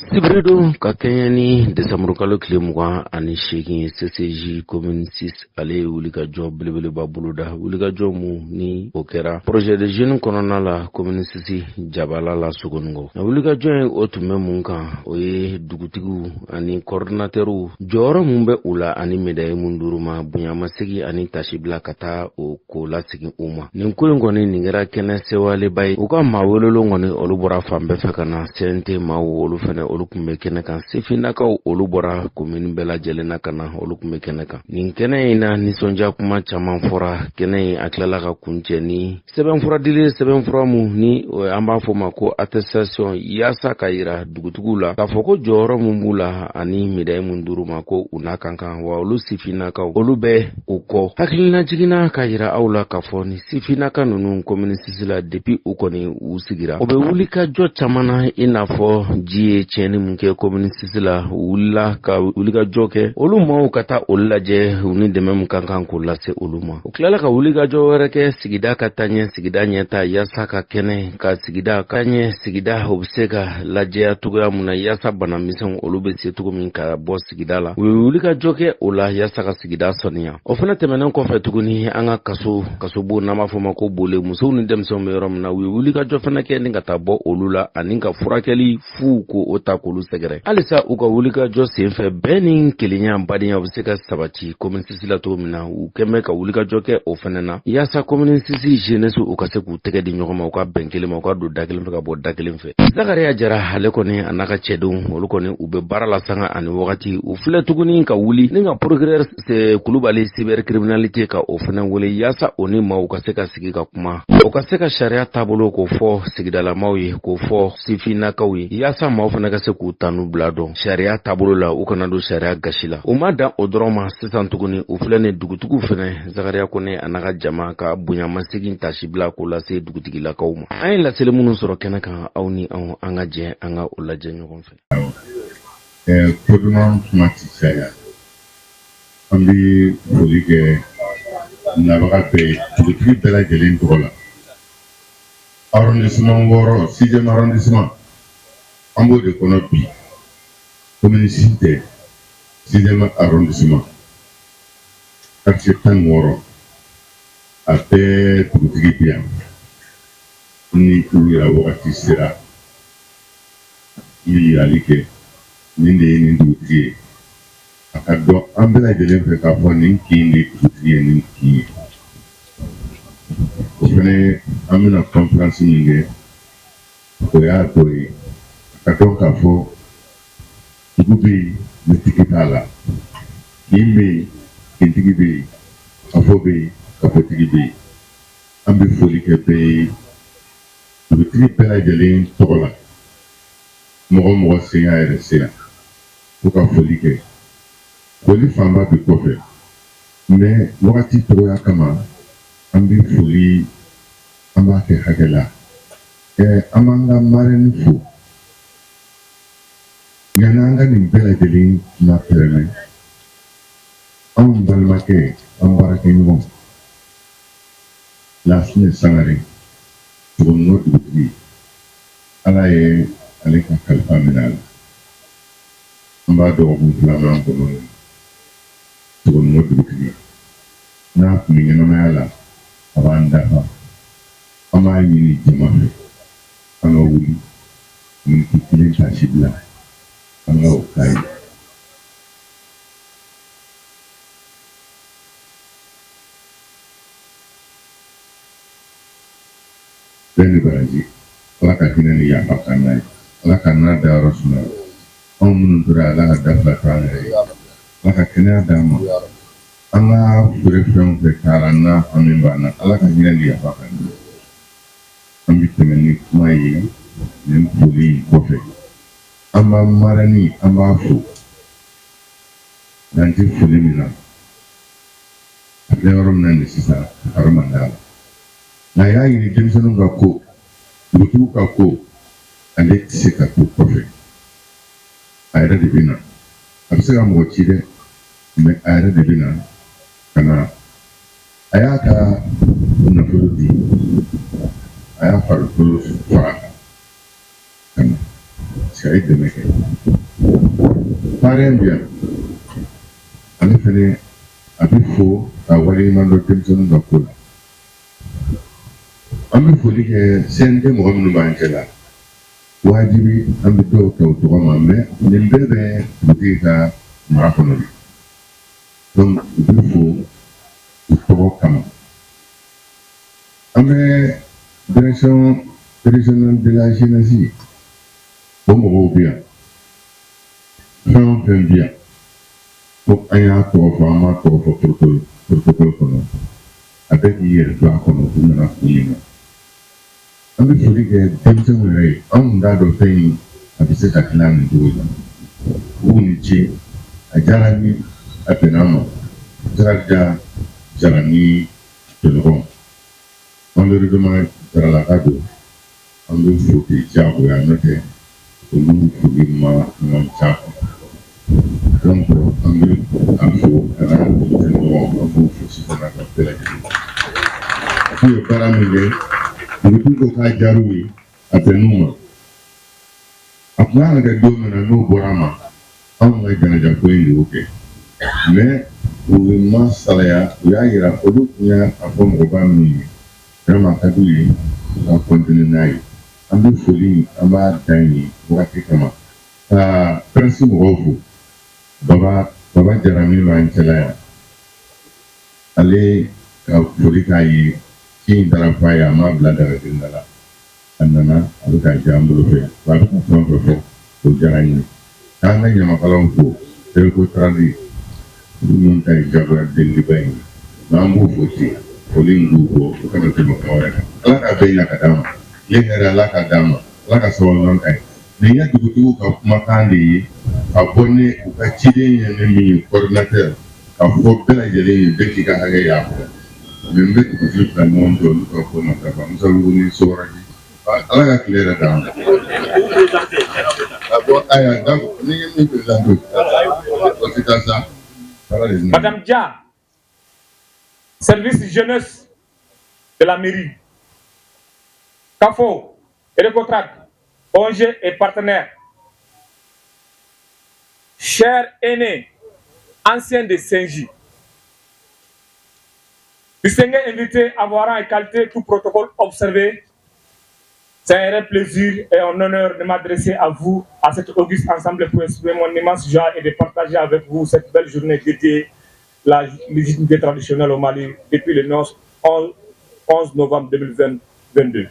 Sibirido ka kɛɲɛ ni Desanburu kalo tile 28 CCJ commune 6 ale wulikajɔ belebeleba boloda wulikajɔ mun ni o kɛra projet de jeune kɔnɔna la commune 6 Jabala la Sogonikɔ. Na wulikajɔ in o tun bɛ mun kan o ye dugutigiw ani coordinateurs jɔyɔrɔ mun bɛ u la ani médaille mun d'u ma bonyamasegi ani tasi bila ka taa o ko lasegin u ma. Nin ko in kɔni nin kɛra kɛnɛ sewaleba ye u ka maa welelen kɔni olu bɔra fan bɛɛ fɛ ka na CNT maaw olu fɛnɛ olu kun bɛ kɛnɛ kan sifinnakaw olu bɔra commune bɛɛ lajɛlen na ka na olu kun bɛ kɛnɛ kan. Nin kɛnɛ in na nisɔndiya kuma caman fɔra. Kɛnɛ in a tilala ka kuncɛ ni sɛbɛnfura dili sɛbɛnfura mun ni an b'a fɔ ma ko attestation yaasa ka yira dugutigiw la k'a fɔ ko jɔyɔrɔ mun b'u la ani médaille mun d'u ma ko u n'a kan kan wa olu sifinnakaw olu bɛ u kɔ. Hakilina jiginna ka yira aw la k'a fɔ ni sifinnaka ninnu commune 6 la depuis u kɔni u sigira o bɛ wuli ka jɔ caman na i n'a fɔ ji ye tiɲɛni mun kɛ commune 6 la u wulila ka wuli ka jɔ kɛ olu maaw ka taa olu lajɛ u ni dɛmɛ mun kan kan k'o lase olu ma. U tilala ka wuli ka jɔ wɛrɛ kɛ sigida ka taa ɲɛ sigida ɲɛta yaasa ka kɛnɛ ka sigida ka ɲɛ sigida o bɛ se ka lajɛya cogoya mun na yaasa banamisɛnw olu bɛ se cogo min ka bɔ sigida la. U bɛ wuli ka jɔ kɛ o la yaasa ka sigida saniya. O fana tɛmɛnen kɔfɛ tuguni an ka kasobo n'an b'a fɔ ma ko bole musow ni denmisɛnw bɛ yɔrɔ min na u ye wuli ka jɔ fana kɛ ni ka taa bɔ olu la ani ka furakɛli fu ko o ta k'olu sɛgɛrɛ. Halisa u ka wuli ka jɔ senfɛ bɛɛ ni kelenya badenya bɛ se ka sabati commune 6 la cogo min na u kɛmɛ ka wuli ka jɔ kɛ o fana na yaasa commune 6 jeunesse u ka se k'u tɛgɛ di ɲɔgɔn ma u ka bɛn kelen ma u ka don da kelen fɛ ka bɔ da kelen fɛ. Zakariya Jara ale kɔni a n'a ka cɛdenw olu kɔni u bɛ baara la sanga ani wagati u filɛ tuguni ka wuli ni ka procureur Kulubali cybercriminalité ka o fana wele yaasa o ni maaw ka se ka sigi ka kuma o ka se ka sariya taabolo k'o fɔ sigidalamaw ye k'o fɔ sifinnakaw ye yaasa maaw fana ka se k'u tanu bila dɔn sariya taabolo la u kana don sariya gasi la. U ma dan o dɔrɔn ma sisan tuguni u filɛ ni dugutigiw fana Zakariya Kone a n'a ka jama ka bonyamasegin tasi bila k'o lase dugutigilakaw ma. An ye laseli minnu sɔrɔ kɛnɛ kan aw ni anw an ka jɛ an ka o lajɛ ɲɔgɔn fɛ. Ko duman kuma ti caya an bɛ foli kɛ nabaga bɛɛ dugutigi bɛɛ lajɛlen tɔgɔ la. Arrondissement wɔɔrɔ 6e arrondissement an b'o de kɔnɔ bi commune 6 tɛ 6e arrondissement quartier 16 a bɛɛ dugutigi bɛ yan ni olu yɛrɛ wagati sera i bɛ yirali kɛ nin de ye nin dugutigi ye a ka dɔn an bɛɛ lajɛlen fɛ k'a fɔ nin kin de ye dugutigi ye nin kin ye. O fɛnɛ an bɛna conférence min kɛ o y'a dɔ ye a ka dɔn k'a fɔ dugu bɛ yen ni tigi t'a la kin bɛ yen kintigi bɛ yen kafo bɛ yen kafotigi bɛ yen. An bɛ foli kɛ bɛɛ ye dugutigi bɛɛ lajɛlen tɔgɔ la mɔgɔ mɔgɔ sen y'a yɛrɛ sera ko ka foli kɛ foli fanba bɛ kɔfɛ mais wagati tɔgɔya kama an bɛ foli an b'a kɛ hakɛ la an b'an ka marraine fo yanni an ka nin bɛɛ lajɛlen na pɛrɛnɛ anw balimakɛ an baarakɛɲɔgɔn Lasine Sangare Sogonikɔ dugutigi Ala ye ale ka kalifa minɛ a la an b'a dɔgɔkun filanan kɔnɔ Sogonikɔ dugutigi n'a tun bɛ ɲɛnamaya la a b'an dafa an b'a ɲini jama fɛ an ka wuli miniti kelen tasi bila an ka o k'a ye. Bɛɛ ni baraji Ala ka hinɛ ni yafa k'an n'a ye Ala ka n'a dayɔrɔ suma anw minnu tora Ala ka dafila to an yɛrɛ ye Ala ka kɛnɛya d'an ma an ka feere fɛnw fɛ taara n'a an min b'an na Ala ka hinɛ ni yafa k'an na. An bɛ tɛmɛ ni kuma ye nin foli in kɔfɛ an b'a marraine an b'a fo dan tɛ foli min na a filɛ yɔrɔ min na nin sisan haro man d'a la nka y'a ɲini denmisɛnninw ka ko dugutigiw ka ko ale tɛ se ka to kɔfɛ a yɛrɛ de bɛ na a bɛ se ka mɔgɔ ci dɛ mais a yɛrɛ de bɛ na ka na a y'a ka nafolo di a y'a farikolo fara ka na parce que a ye dɛmɛ kɛ Ivoirien bien. En effet, il faut avoir une demande de pension dans le coup. Il faut dire que c'est un peu moins de banque là. Wajibi an bɛ dɔw ta o tɔgɔ ma nin bɛɛ bɛ dugutigi ka mara kɔnɔ de donc u bɛ fo u tɔgɔ kama an bɛ direction régionale de la jeunesse o mɔgɔw bɛ yan fɛn o fɛn bɛ yan ko an y'a tɔgɔ fɔ an m'a tɔgɔ fɔ protocole kɔnɔ a bɛ k'i yɛrɛ don a kɔnɔ u nana f'u ɲɛna. An bɛ foli kɛ denmisɛnw yɛrɛ ye anw kun t'a dɔn fɛn in a bɛ se ka tila nin cogo la u ni ce a diyara n ye a bɛnna an ma Jaraja jara ni tɔɲɔgɔn malheureusement jaralaka don an bɛ fo k'i diyagoya n'o tɛ olu foli man ca donc an bɛ a fo ka na tɔɲɔgɔn an b'o fo sisan ka bɛɛ lajɛlen k'u ye baara min kɛ dugutigi ko k'a diyar'u ye a bɛnn'u ma a tun kan ka kɛ don min na n'o bɔra a ma anw ka janaja ko in de y'o kɛ mais u ma salaya u y'a yira olu tun y'a fɔ mɔgɔba min ye vraiment ka d'u ye ka continuer n'a ye an bɛ foli an b'a dan ye wagati kama ka prince mɔgɔw fo baba jara min b'an cɛla yan ale ka foli k'a ye ci in taara f'a ye a m'a bila dagadenda la a nana a bɛ k'a diya an bolo fɛ wa a bɛ ka fɛn o fɛn fɔ o diyara n ye k'an ka ɲamakalaw fo Eriko Taradi minnu ta ye jagoya deliba in ye nka an b'u fo ten foli in b'u bɔ u kana tɛmɛ kan wɛrɛ kan ala k'a bɛɛ ɲa ka d'a ma tile hɛrɛ ala k'a d'a ma ala ka sababu ɲuman k'a ye nin ye dugutigiw ka kumakan de ye ka bɔ ni u ka ciden ye ne min ye coordinateur ka fɔ bɛɛ lajɛlen ye bɛɛ k'i ka hakɛ y'a fɔ mais n bɛ dugutigi fila ɲɔgɔn fɛ olu ka ko matarafa Musa Lugu ni Sogaraji ala ka tile yɛrɛ d'a ma aya donc ni ye min président o tɛ taa sa. Madame Dia, service jeunesse de la mairie, CAFO, Erecotrac, ONG et partenaires, chers aînés, anciens de Saint-J, distingués invités à voir en qualité tout protocole observé, c'est un réel plaisir et un honneur de m'adresser à vous, à cette auguste ensemble pour exprimer mon immense joie et de partager avec vous cette belle journée dédiée à la légitimité traditionnelle au Mali depuis le 11 novembre 2022.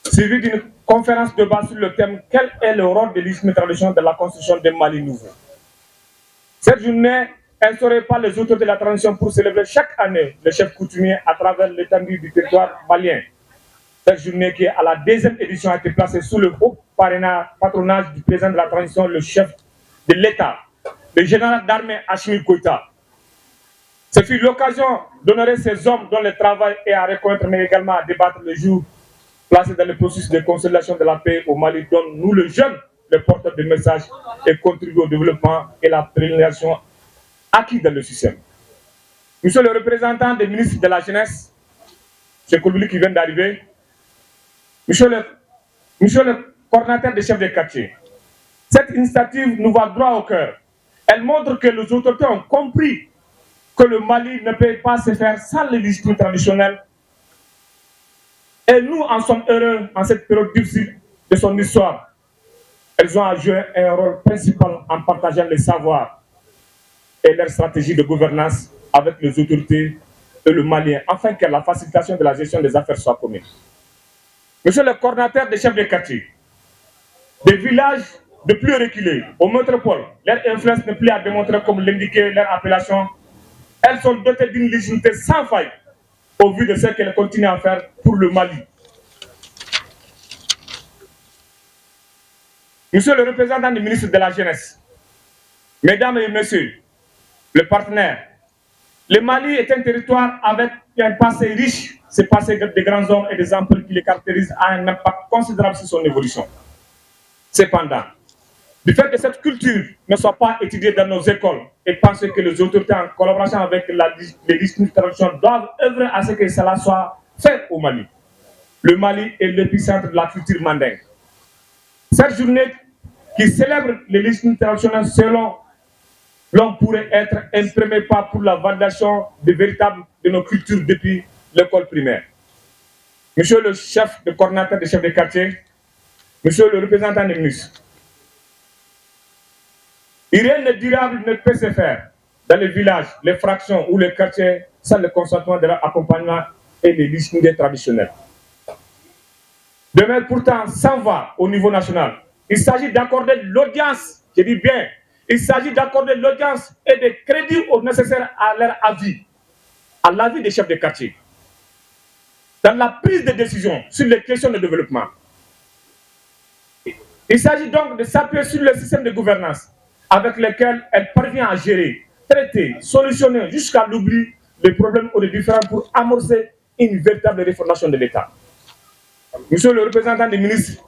Suivi d'une conférence de base sur le thème « Quel est le rôle des légitimité traditionnelle dans la construction d'un Mali nouveau ?» Cette journée, instaurée par les autorités de la transition pour célébrer chaque année le chef coutumier à travers l'étendue du territoire malien. Cette journée qui, à la deuxième édition, a été placée sous le haut patronage du président de la transition, le chef de l'État, le général d'armée Assimi Goïta. Ce fut l'occasion d'honorer ces hommes dont le travail est à reconnaître, mais également à débattre le jour placé dans le processus de consolidation de la paix au Mali, dont nous, les jeunes, les porteurs de messages et contribuent au développement et la pérennisation acquis dans le système. Monsieur le représentant des ministres de la Jeunesse, M. Koulibaly qui vient d'arriver, Monsieur le coordinateur des chefs de quartier, cette initiative nous va droit au cœur. Elle montre que les autorités ont compris que le Mali ne peut pas se faire sans les légitimité traditionnelles. Et nous en sommes heureux en cette période difficile de son histoire. Elles ont joué un rôle principal en partageant les savoirs et leur stratégie de gouvernance avec les autorités et le Malien, afin que la facilitation de la gestion des affaires soit commune. Monsieur le coordinateur des chefs de quartier, des villages de plus reculés aux métropoles, leur influence n'est plus à démontrer comme l'indiquait leur appellation. Elles sont dotées d'une légitimité sans faille au vu de ce qu'elles continuent à faire pour le Mali. Monsieur le représentant du ministre de la Jeunesse, Mesdames et Messieurs, les partenaires, le Mali est un territoire avec un passé riche, ce passé de grands hommes et des empires qui le caractérisent a un impact considérable sur son évolution. Cependant, du fait que cette culture ne soit pas étudiée dans nos écoles et penser que les autorités en collaboration avec les légitimité traditionnelles doivent œuvrer à ce que cela soit fait au Mali. Le Mali est l'épicentre de la culture mandingue. Cette journée qui célèbre les législations traditionnelles selon l'homme pourrait être un premier pas pour la validation véritable de nos cultures depuis l'école primaire. Monsieur le chef de coordinateur des chefs de quartier, monsieur le représentant des ministres, rien de durable ne peut se faire dans les villages, les fractions ou les quartiers sans le consentement de leur accompagnement et les législatives traditionnelles. Demain, pourtant, s'en va au niveau national. Il s'agit d'accorder l'audience, je dis bien, il s'agit d'accorder l'audience et des crédits nécessaires à leur avis, à l'avis des chefs de quartier, dans la prise de décision sur les questions de développement. Il s'agit donc de s'appuyer sur le système de gouvernance avec lequel elle parvient à gérer, traiter, solutionner jusqu'à l'oubli les problèmes ou les différends pour amorcer une véritable réformation de l'État. Monsieur le représentant des ministres,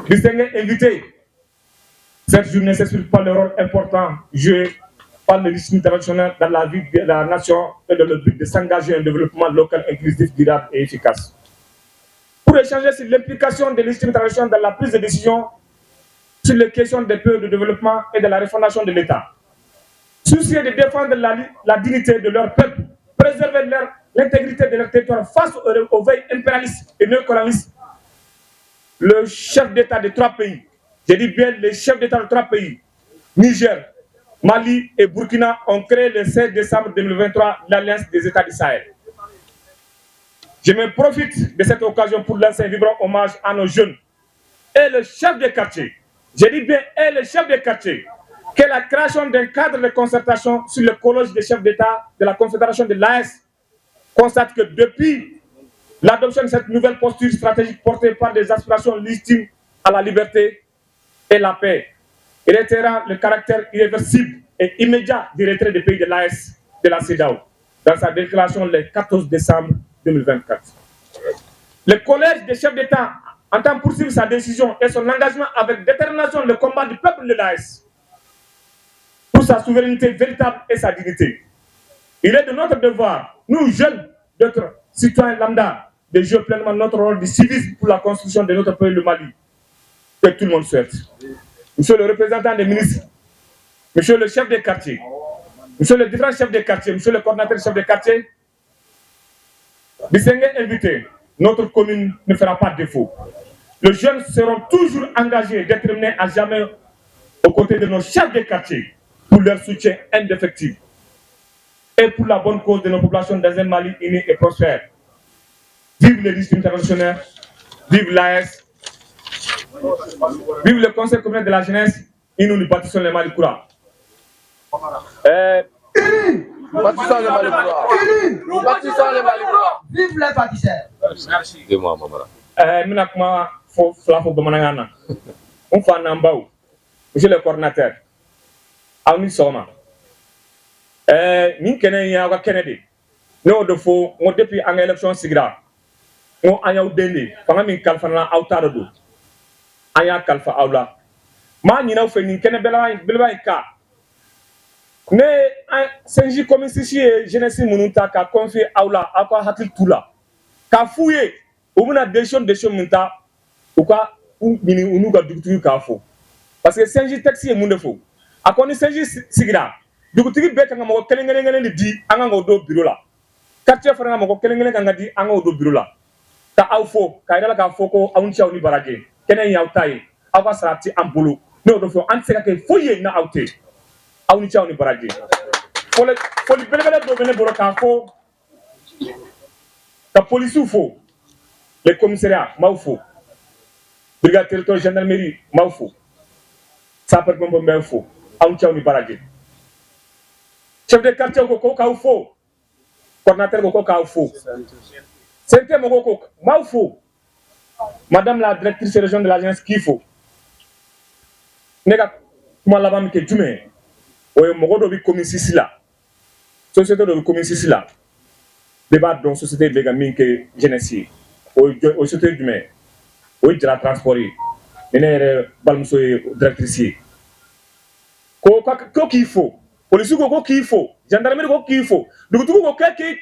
distingués invités, cette journée s'explique par le rôle important joué par le régime traditionnel dans la vie de la nation et dans le but de s'engager en développement local inclusif, durable et efficace. Pour échanger sur l'implication des législatives traditionnelles dans la prise de décision sur les questions des pays de développement et de la refondation de l'État. Soucieux de défendre la dignité de leur peuple, préserver l'intégrité de leur territoire face aux veilles impérialistes et néocolonialistes, le chef d'État de 3 pays, je dis bien les chefs d'État de 3 pays, Niger, Mali et Burkina, ont créé le 16 décembre 2023 l'Alliance des États du Sahel. Je me profite de cette occasion pour lancer un vibrant hommage à nos jeunes et le chef de quartier, je dis bien et le chef de quartier, que la création d'un cadre de concertation sur le collège des chefs d'État de la Confédération de l'AES constate que depuis l'adoption de cette nouvelle posture stratégique portée par des aspirations légitimes à la liberté et la paix, il réitérera le caractère irréversible et immédiat du retrait des pays de l'AES de la CEDEAO dans sa déclaration le 14 décembre 2024. Le collège des chefs d'État entend poursuivre sa décision et son engagement avec détermination le combat du peuple de l'AES pour sa souveraineté véritable et sa dignité. Il est de notre devoir, nous jeunes, d'autres citoyens lambda, de jouer pleinement notre rôle de civisme pour la construction de notre pays, le Mali, que tout le monde souhaite. Monsieur le représentant des ministres, monsieur le chef des quartiers, monsieur le différents chefs des quartiers, monsieur le coordinateur des chefs des quartiers, distingués invités, notre commune ne fera pas défaut. Les jeunes seront toujours engagés, déterminés à jamais aux côtés de nos chefs des quartiers pour leur soutien indéfectible et pour la bonne cause de nos populations dans un Mali uni et prospère. Vive les listes internationales, vive l'AES, vive le Conseil communal de la jeunesse, et nous bâtissons les Mali Koura. Bâtissons les Mali Koura. Bâtissons les Mali Koura. Vive les bâtisseurs. Merci. Dis-moi, Mamara. Minakma, faut Bamanangana. On fait un ambao. Monsieur le coordinateur. Aouni Soma. Min kene ya Kennedy. No de fo, mo depuis en élection sigra. Mo anya udende, fanga min kalfa na autaro anya kalfa aula. Ma nyina fe nin kene belwa ka. Ne senji komisi jeunesse mununta ka confier aula akwa hakil tula. Ka fouye, ou muna décision munta ou ka mini unuga dukutu ka fo. Parce que senji taxi munde fo. Akoni senji sigra. Dugutigi beka nga moko kelengele di anga ngodo bureau la. Quartier fana moko kelengele nga di anga ngodo bureau la. Ka awfo, ka ila ka foko auncha uni baraje. Kenen yautaye, awa sarati ambulu. No do fo antseka ke foye na aute. Auncha uni baraje. Foli belebele do bene boro ka fo. Ka police fo. Le commissariat maufo. Brigade territoriale gendarmerie maufo. Sapeur pompier fo. Auncha uni baraje. Chef de quartier ko ka fo. Coordinateur ko ka fo. Cinquième ko ma fo. Madame la directrice régionale de l'agence qu'il faut. Nega kuma laba mi ke jume. O mo godo bi commissaire là. Société de commissaire là. Débat dans société de gamin que jeunesse. O société jume. O dira transport. Nene balmuso directrice. Ko qu'il faut. Police ko qu'il faut. Gendarmerie ko qu'il faut. Dugutu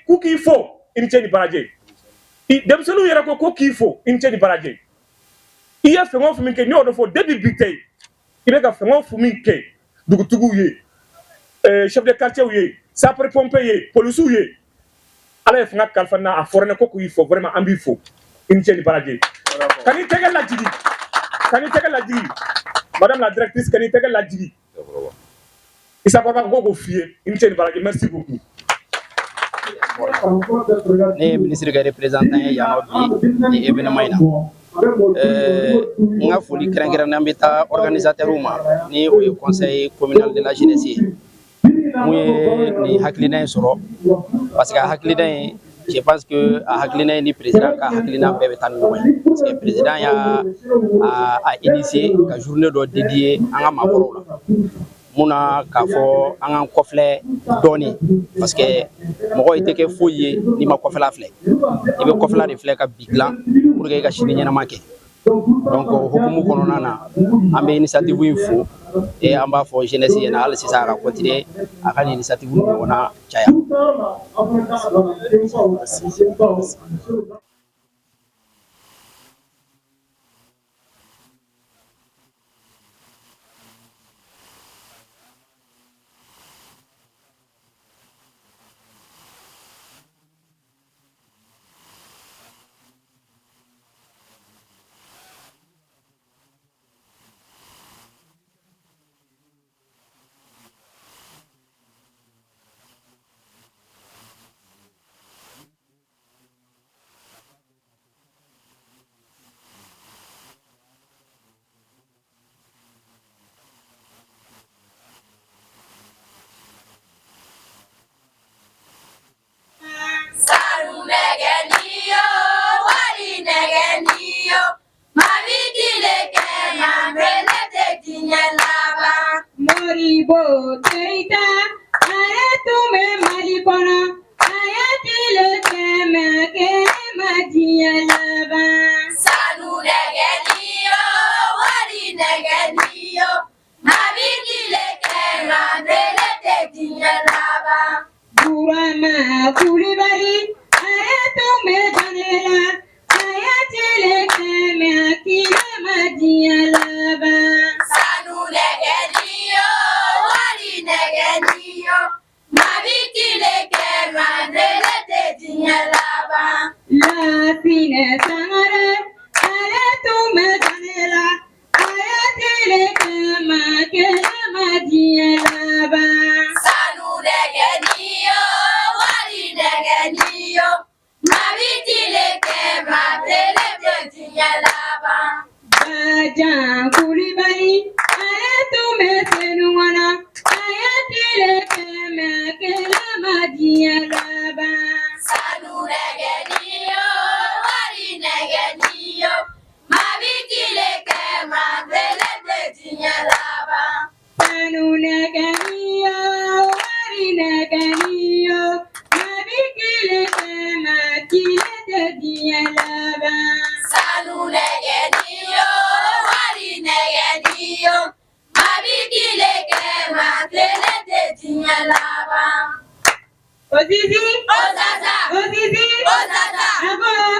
ko qu'il faut. Initié ni baraje. Demselu yera ko qu'il faut. Initié ni baraje. Iya fe mo fumi ke ni odo fo début bitay. il bɛ ka fɛn o fɛn min kɛ dugutigiw ye chef de quartier ye sapeur pompier ye policiers ye ala ye fanga kalifa na a fɔra ne ko k'u fɔ vraiment an b'i fo i ni ce ni baraji kan'i tɛgɛ lajigi madame la directrice kan'i tɛgɛ lajigi Issa Kɔrɔba ko k'o f'i ye i ni ce ni baraji merci beaucoup. Ne ministre ka représentant ye yan bi ni événement in na nga foli kɛrɛnkɛrɛnnen bɛ taa organisateur ma ni o ye conseil communal de la jeunesse ye mun ye nin hakilina in sɔrɔ parce que a hakilina in je pense que a hakilina in ni président ka hakilina bɛɛ bɛ taa ni ɲɔgɔn ye parce que président y'a initié ka journée dɔ dédié an ka maakɔrɔw la muna k'a fɔ an k'an kɔfilɛ dɔɔni parce que mɔgɔ i tɛ kɛ foyi ye n'i ma kɔfɛla filɛ i bɛ kɔfɛla de filɛ ka bi dilan pour que i ka sini ɲɛnama kɛ donc hukumu kɔnɔna na an bɛ initiative in fo et an b'a fɔ jeunesse ɲɛna hali sisan a ka continuer a ka nin initiative ɲɔgɔnna caya. Moribo Keita, Aretume Malikono, Ayatile Keme Madia Lava. Sanu Negenio, Wari Negenio, Mabitile Kema, Relete Lava. Burama Kulibari, Aretume Janela, Ayatile Keme Madia Lava. Sanu Negenio, Wari Negenio, Mabitile Kema, Relete Lava. La fine sangare, Aretume Janela, Ayatile Kema Madia Lava. Sanu Negenio, Wari Negenio, Mabitile Kema, Relete Lava. Bajan Kulibari, Aretume Senuana, Ayatile Kema Madia Lava. Sanu Negenio, Wari Negenio, Mabitile Kema, Relete Lava. Sanu Negenio, Wari Negenio, Mabitile Kema, Relete Lava. Sanu Negenio, Wari Negenio, Mabitile Kema, Relete Lava. Ozizi, Ozaza, Ozizi, Ozaza, Abo.